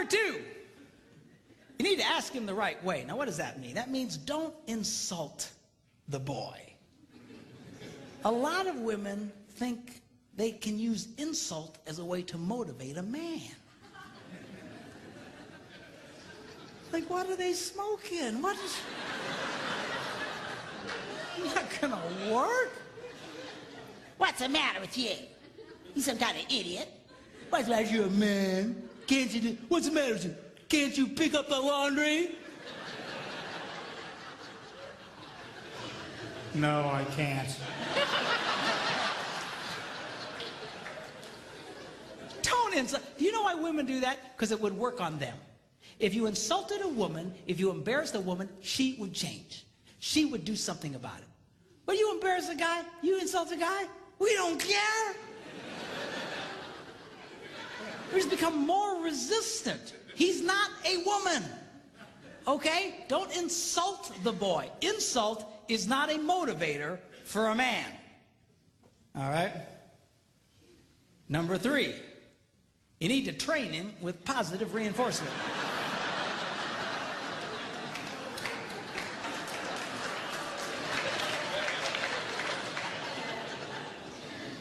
Number 2, you need to ask him the right way. Now, what does that mean? That means don't insult the boy. A lot of women think they can use insult as a way to motivate a man. Like, what are they smoking? What is... Not gonna work. What's the matter with you? You some kind of idiot? What's the matter with you, man? Can't you do... What's the matter with you? Can't you pick up the laundry? No, I can't. Don't insult. Do you know why women do that? Because it would work on them. If you insulted a woman, if you embarrassed a woman, she would change. She would do something about it. But you embarrass a guy, you insult a guy, we don't care. We just become more resistant. He's not a woman. Okay? Don't insult the boy. Insult is not a motivator for a man. All right? Number 3, you need to train him with positive reinforcement.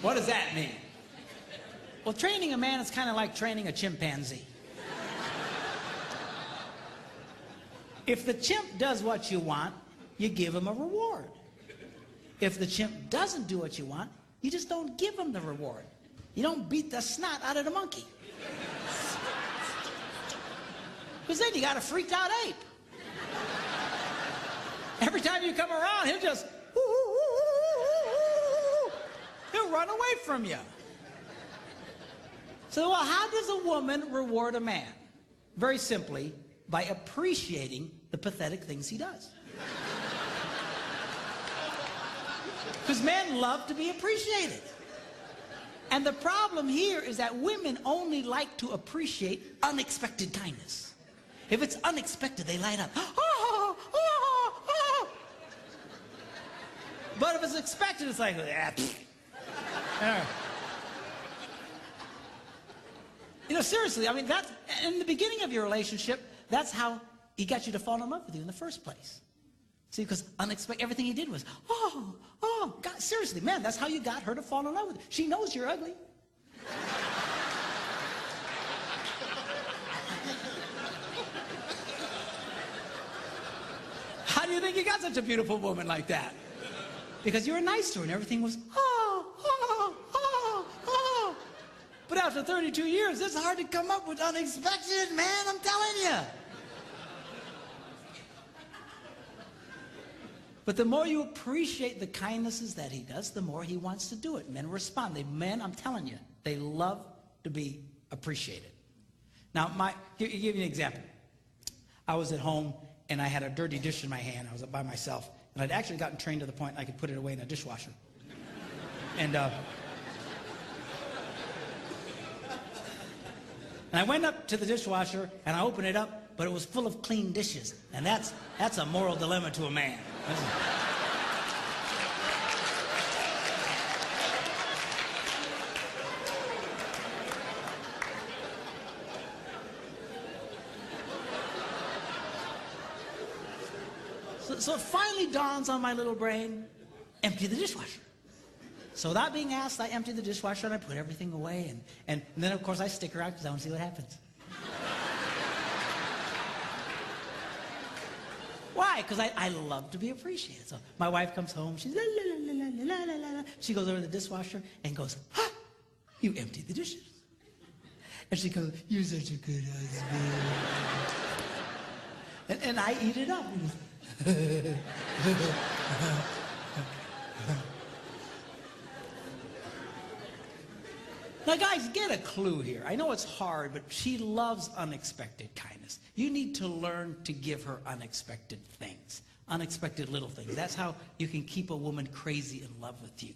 What does that mean? Well, training a man is kind of like training a chimpanzee. If the chimp does what you want, you give him a reward. If the chimp doesn't do what you want, you just don't give him the reward. You don't beat the snot out of the monkey. Because then you got a freaked out ape. Every time you come around, he'll just... He'll run away from you. So, well, how does a woman reward a man? Very simply, by appreciating the pathetic things he does. Because men love to be appreciated. And the problem here is that women only like to appreciate unexpected kindness. If it's unexpected, they light up. Oh, oh, oh. But if it's expected, it's like, You know, seriously, I mean, that's, in the beginning of your relationship, that's how he got you to fall in love with you in the first place. See, because unexpected, everything he did was, oh, God, seriously, man, that's how you got her to fall in love with you. She knows you're ugly. How do you think you got such a beautiful woman like that? Because you were nice to her and everything was, But after 32 years, it's hard to come up with unexpected, man, I'm telling you. But the more you appreciate the kindnesses that he does, the more he wants to do it. Men respond. Men, I'm telling you, they love to be appreciated. Now, give you an example. I was at home, and I had a dirty dish in my hand. I was by myself, and I'd actually gotten trained to the point I could put it away in a dishwasher. And I went up to the dishwasher, and I opened it up, but it was full of clean dishes. And that's a moral dilemma to a man. So it finally dawns on my little brain, empty the dishwasher. So without being asked, I emptied the dishwasher and I put everything away. And then, of course, I stick around because I want to see what happens. Why? Because I love to be appreciated. So my wife comes home. She's la, la, la, la, la, la, la, la. She goes over to the dishwasher and goes, you emptied the dishes. And she goes, you're such a good husband. and I eat it up. Now, guys, get a clue here. I know it's hard, but she loves unexpected kindness. You need to learn to give her unexpected things, unexpected little things. That's how you can keep a woman crazy in love with you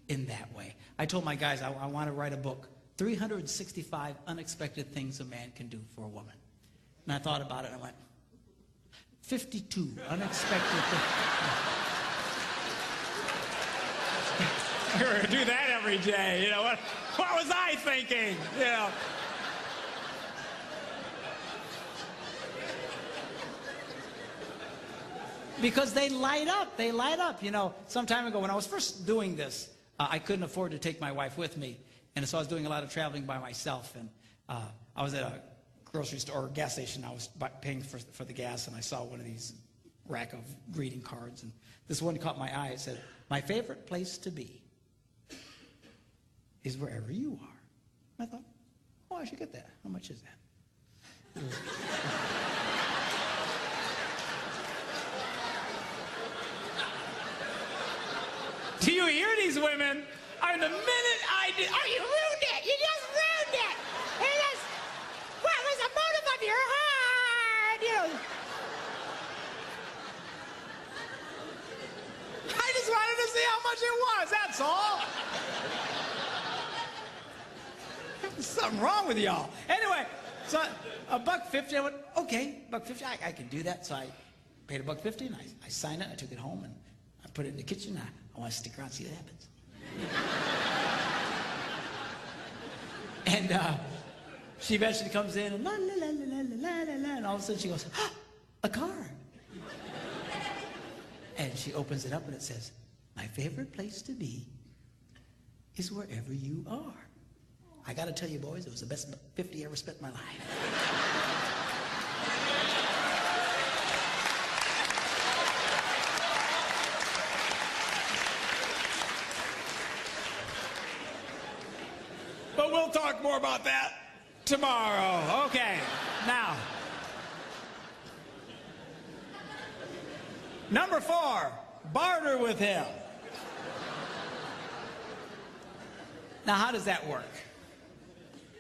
in that way. I told my guys I want to write a book, 365 unexpected things a man can do for a woman. And I thought about it, and I went, 52 unexpected things. You're gonna do that every day, you know what was I thinking? You know. Because they light up. They light up. You know, some time ago when I was first doing this, I couldn't afford to take my wife with me. And so I was doing a lot of traveling by myself. And I was at a grocery store or gas station. I was paying for the gas, and I saw one of these rack of greeting cards. And this one caught my eye. It said, "My favorite place to be is wherever you are." I thought, oh, I should get that. How much is that? Do you hear these women? The minute I did... Oh, you ruined it! You just ruined it! It is... What was the motive of your heart? You know... I just wanted to see how much it was, that's all. There's something wrong with y'all. Anyway, so $1.50, I went, okay, $1.50, I can do that. So I paid $1.50, and I signed it, I took it home, and I put it in the kitchen. I want to stick around and see what happens. And she eventually comes in, and la, la, la, la, la, la, la, and all of a sudden she goes, ah, a card. And she opens it up, and it says, "My favorite place to be is wherever you are." I got to tell you, boys, it was the best 50 I ever spent in my life. But we'll talk more about that tomorrow. Okay, now. Number 4, barter with him. Now, how does that work?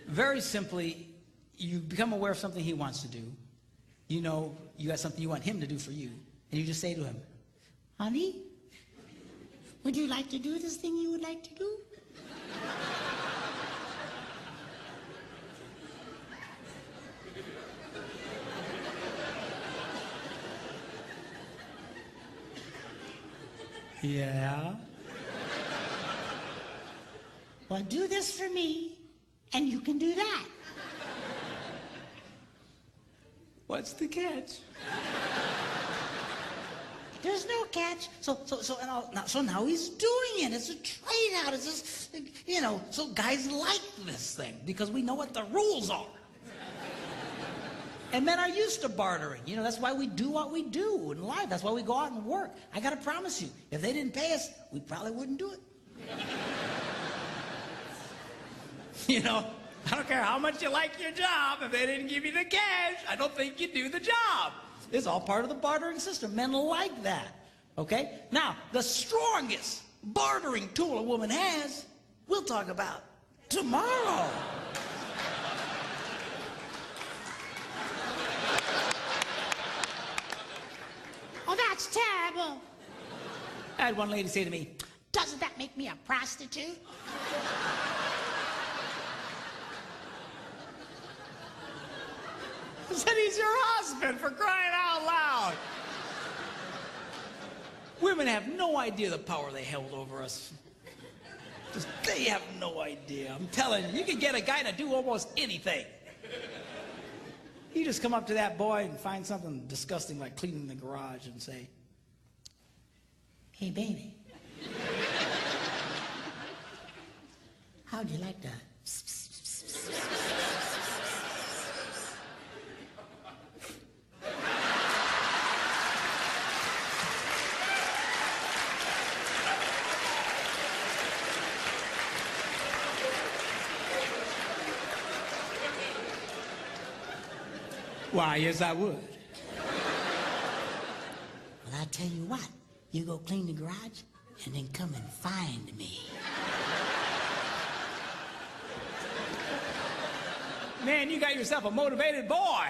Very simply, you become aware of something he wants to do. You know you got something you want him to do for you. And you just say to him, Honey, would you like to do this thing you would like to do? yeah. Well, do this for me, and you can do that. What's the catch? There's no catch. So now he's doing it. It's a trade out. It's just, you know, So guys like this thing because we know what the rules are. And men are used to bartering. You know, that's why we do what we do in life. That's why we go out and work. I got to promise you, if they didn't pay us, we probably wouldn't do it. You know, I don't care how much you like your job. If they didn't give you the cash, I don't think you do the job. It's all part of the bartering system. Men like that. Okay? Now, the strongest bartering tool a woman has, we'll talk about tomorrow. Oh, that's terrible. I had one lady say to me, Doesn't that make me a prostitute? I said he's your husband, for crying out loud. women have no idea the power they held over us. Just, they have no idea. I'm telling you, you can get a guy to do almost anything. You just come up to that boy and find something disgusting like cleaning the garage and say, Hey, baby. How'd you like that? Why, yes, I would. Well, I tell you what, you go clean the garage and then come and find me. Man, you got yourself a motivated boy.